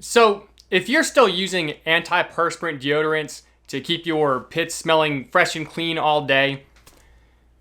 So, if you're still using antiperspirant deodorants to keep your pits smelling fresh and clean all day,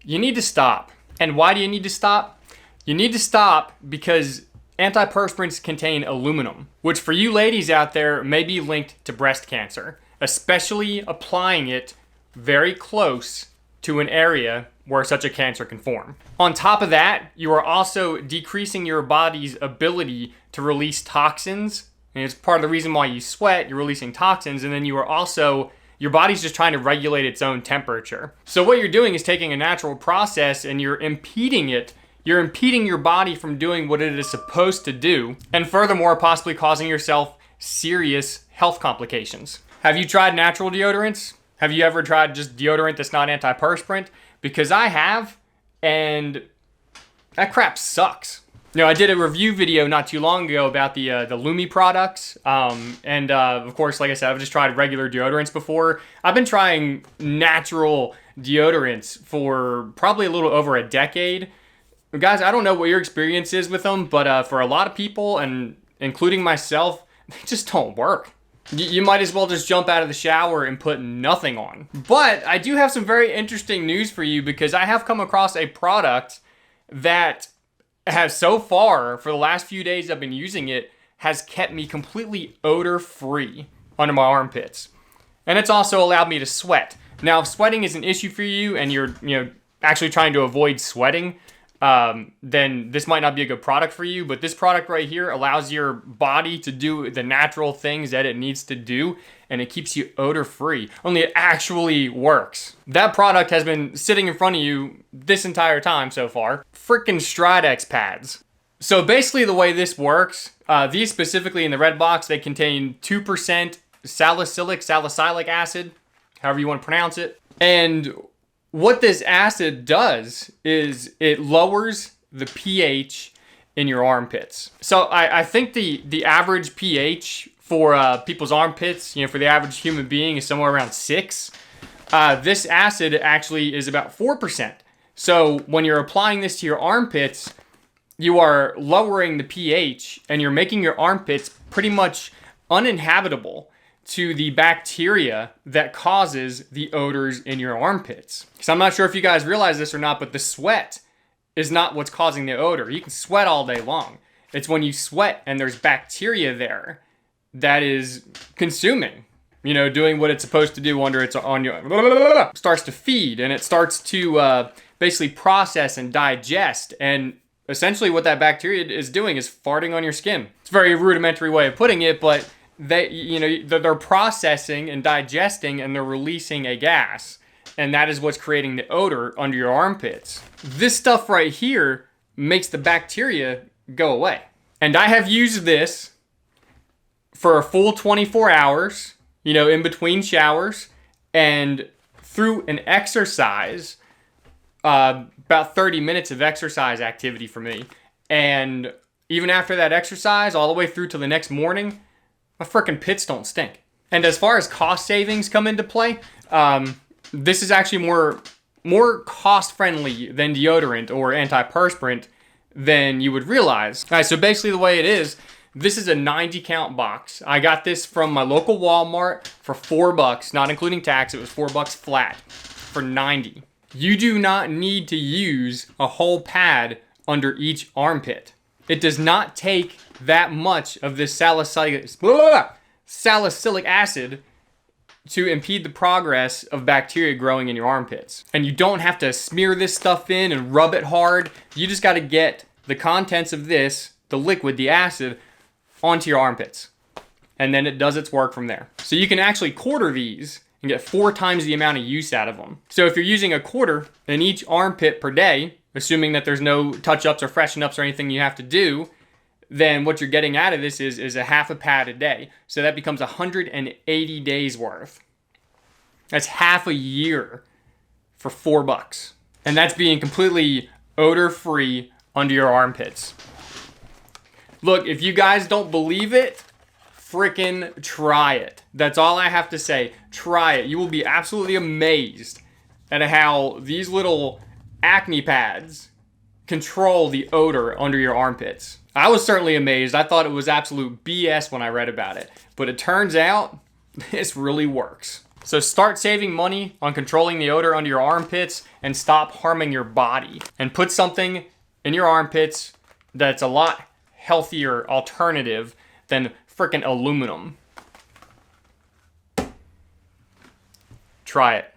you need to stop. And why do you need to stop? You need to stop because antiperspirants contain aluminum, which for you ladies out there may be linked to breast cancer, especially applying it very close to an area where such a cancer can form. On top of that, you are also decreasing your body's ability to release toxins. And it's part of the reason why you sweat, you're releasing toxins, and then you are also, your body's just trying to regulate its own temperature. So what you're doing is taking a natural process and you're impeding it. You're impeding your body from doing what it is supposed to do, and furthermore, possibly causing yourself serious health complications. Have you tried natural deodorants? Have you ever tried just deodorant that's not antiperspirant? Because I have, and that crap sucks. You know, I did a review video not too long ago about the Lumi products, of course, like I said, I've just tried regular deodorants before. I've been trying natural deodorants for probably a little over a decade. Guys, I don't know what your experience is with them, but for a lot of people, and including myself, they just don't work. You might as well just jump out of the shower and put nothing on. But I do have some very interesting news for you because I have come across a product that has so far, for the last few days I've been using it, has kept me completely odor-free under my armpits. And it's also allowed me to sweat. Now, if sweating is an issue for you and you're actually trying to avoid sweating, then this might not be a good product for you, but this product right here allows your body to do the natural things that it needs to do, and it keeps you odor-free. Only it actually works. That product has been sitting in front of you this entire time so far. Freaking Stridex pads. So basically the way this works, these specifically in the red box, they contain 2% salicylic acid, however you want to pronounce it. And what this acid does is it lowers the pH in your armpits. So I think the average pH for people's armpits, for the average human being is somewhere around 6. This acid actually is about 4%. So when you're applying this to your armpits, you are lowering the pH and you're making your armpits pretty much uninhabitable to the bacteria that causes the odors in your armpits. Because I'm not sure if you guys realize this or not, but the sweat is not what's causing the odor. You can sweat all day long. It's when you sweat and there's bacteria there that is consuming, doing what it's supposed to do under its on your starts to feed, and it starts to basically process and digest. And essentially what that bacteria is doing is farting on your skin. It's a very rudimentary way of putting it, but they're processing and digesting, and they're releasing a gas, and that is what's creating the odor under your armpits. This stuff right here makes the bacteria go away. And I have used this for a full 24 hours, in between showers, and through an exercise, about 30 minutes of exercise activity for me. And even after that exercise, all the way through to the next morning, my frickin' pits don't stink. And as far as cost savings come into play, this is actually more cost-friendly than deodorant or antiperspirant than you would realize. All right, so basically the way it is, this is a 90-count box. I got this from my local Walmart for $4, not including tax. It was $4 flat for 90. You do not need to use a whole pad under each armpit. It does not take that much of this salicylic acid to impede the progress of bacteria growing in your armpits. And you don't have to smear this stuff in and rub it hard. You just got to get the contents of this, the liquid, the acid, onto your armpits. And then it does its work from there. So you can actually quarter these and get 4 times the amount of use out of them. So if you're using a quarter in each armpit per day, assuming that there's no touch-ups or freshen-ups or anything you have to do, then what you're getting out of this is a half a pad a day. So that becomes 180 days worth. That's half a year for $4. And that's being completely odor-free under your armpits. Look, if you guys don't believe it, frickin' try it. That's all I have to say. Try it. You will be absolutely amazed at how these little acne pads control the odor under your armpits. I was certainly amazed. I thought it was absolute BS when I read about it. But it turns out this really works. So start saving money on controlling the odor under your armpits and stop harming your body. And put something in your armpits that's a lot healthier alternative than frickin' aluminum. Try it.